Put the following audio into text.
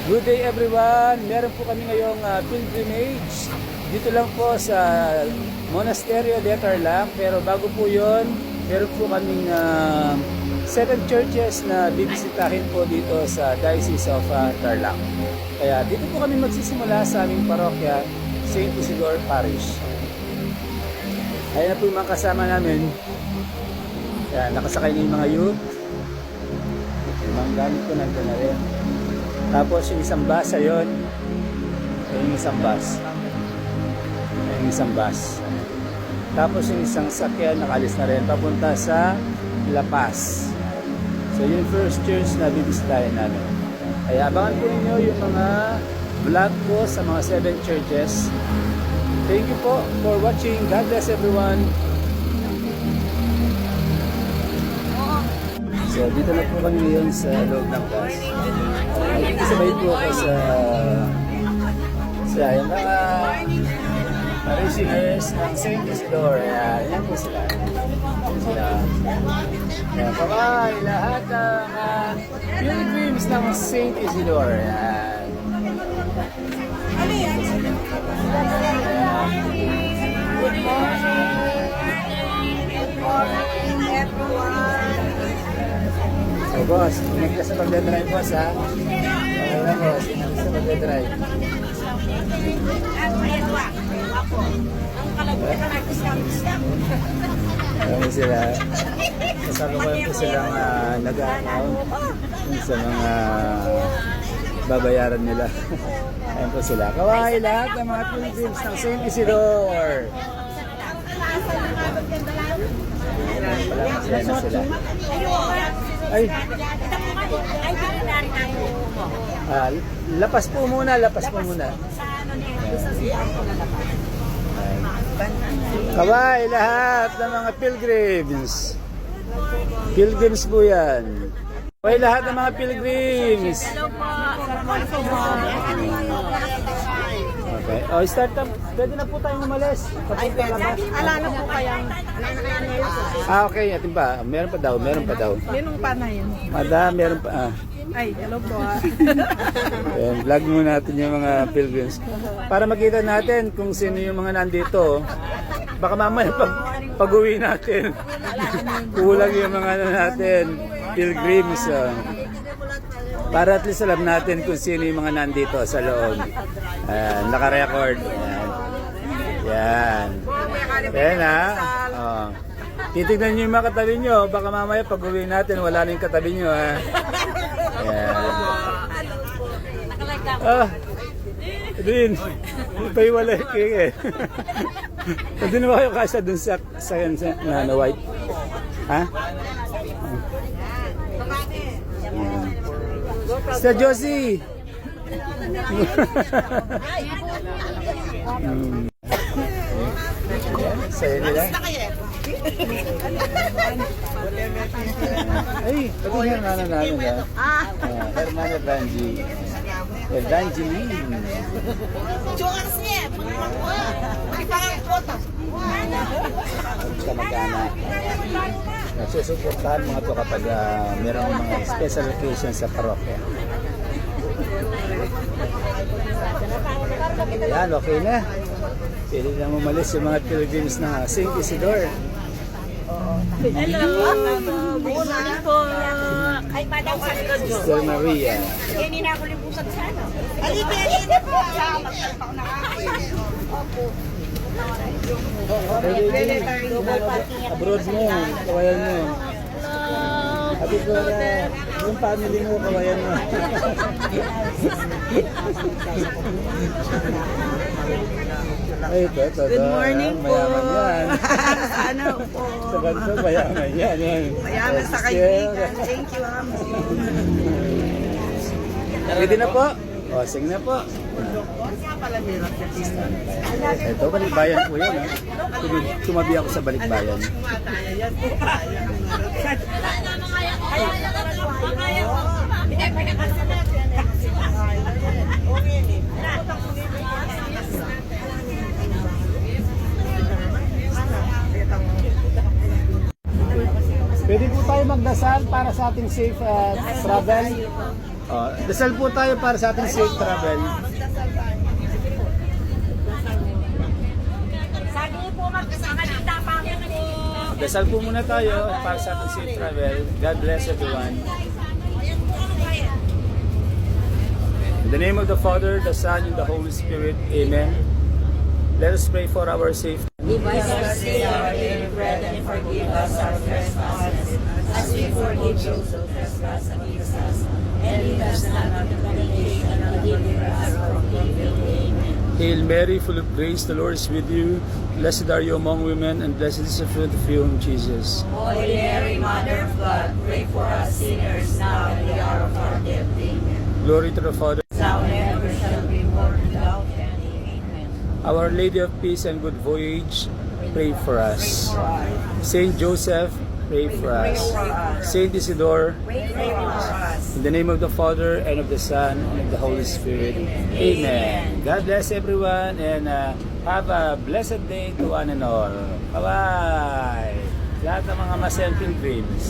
Good day everyone! Meron po kami ngayong pilgrimage dito lang po sa Monasterio de Tarlac. Pero bago po yon, meron po kaming 7 churches na bibisitahin po dito sa Diocese of Tarlac. Kaya dito po kami magsisimula sa aming parokya, St. Isidore Parish. Ayan na po yung mga kasama namin. Kaya nakasakay na yung mga youth. Yung mga gamit ko nandun na rin. Tapos yung isang bus, ayun. Yung isang bus. Yung isang bus. Tapos yung isang sakyan, nakalis na rin. Papunta sa La Paz. So yung first church na bibisitahin namin. Kaya abangan po ninyo yung mga vlog ko sa mga 7 churches. Thank you po for watching. God bless everyone. So dito na po kami ngayon sa loob ng bus. Sabay po ako sa yung mga parishioners ng St. Isidore. Ayan po sila. Ayan, kabay lahat ng pilgrims ng St. Isidore. Ayan. Good morning, everyone. So boss, ingat ka sa pagdadrive boss ha. Okay na boss, ingat ka sa pagdadrive. Ayan sila. Kasama ko po silang nag-account sa mga babayaran nila. Ayan po sila. Kawai lahat ng mga pilgrims ng St. Isidore. Ayan na sila. Ay, lapas po muna, lapas po muna. Kawai lahat ng mga pilgrims. Pilgrims po yan. Kawai lahat ng mga pilgrims. Okay. Oh, start up. Pwede na po tayong umalis. Ala na po kayang Okay. Atin pa. Meron pa daw. Meron pa daw. Minong pa na yun. Madam, meron pa. Ay, hello po Ayan, vlog muna natin yung mga pilgrims. Para makita natin kung sino yung mga nandito. Baka mamaya pag-uwi natin. Kulang yung mga natin. Pilgrims. Para at least alam natin kung sino yung mga nandito sa loob. Naka-record. Yan. Yan ha. Oh. Titignan nyo yung mga katabi nyo. Baka mamaya pag-uwi natin, wala na yung katabi nyo ha. Yan. Din. Paiwalay kayo eh. Hindi na ba kayo kasya dun sa na white? Ha? Sa Josie. Saya nila. Ay, pati nga namin na. Hermana Branji. Evangeline. Kamag-anak. Nagsusuportahan mga to kapag mayroong mga special occasions sa parokya. Yan, okay na. Pwede na umalis yung mga pilgrims na St. Isidore. Hello good morning po. Ay, Madam Sister Maria. Hindi na ako limpusag sa ano. Alipin po. Abroad mo, kawayan mo. Happy ko na yung family mo, kawayan mo. Ay, ito. Good morning po. Mayaman yan. Ano po. Sa ganito, mayaman yan. Mayaman sa kaibigan. Thank you, Amo. Ready na po? O, sing na po. Ito, balikbayan po yan. Tumabi ako sa balikbayan. Pwede po tayo magdasal para sa ating safe travel. Dasal po tayo para sa ating safe travel. Magdasal tayo. Sabi niyo po magkasalita pa ako po. Dasal po muna tayo para sa ating safe travel. God bless everyone. Ayan po ang bayan. In the name of the Father, the Son, and the Holy Spirit. Amen. Let us pray for our safety. Give us our day our daily bread and forgive us our trespasses as we forgive those who trespass against us. And lead us not into temptation, but deliver us from evil. Amen. Hail Mary, full of grace, the Lord is with you. Blessed are you among women, and blessed is the fruit of your womb, Jesus. Holy Mary, Mother of God, pray for us sinners now and the hour of our death. Amen. Glory to the Father. Now and ever shall be born without end. Amen. Our Lady of Peace and Good Voyage, pray for us. Saint Joseph, pray for us. Saint Isidore, Pray for us. in the name of the Father, and of the Son, and of the Holy Spirit. Amen. God bless everyone, and have a blessed day to one and all. Bye-bye! Lahat ng mga Masen Pilgrims.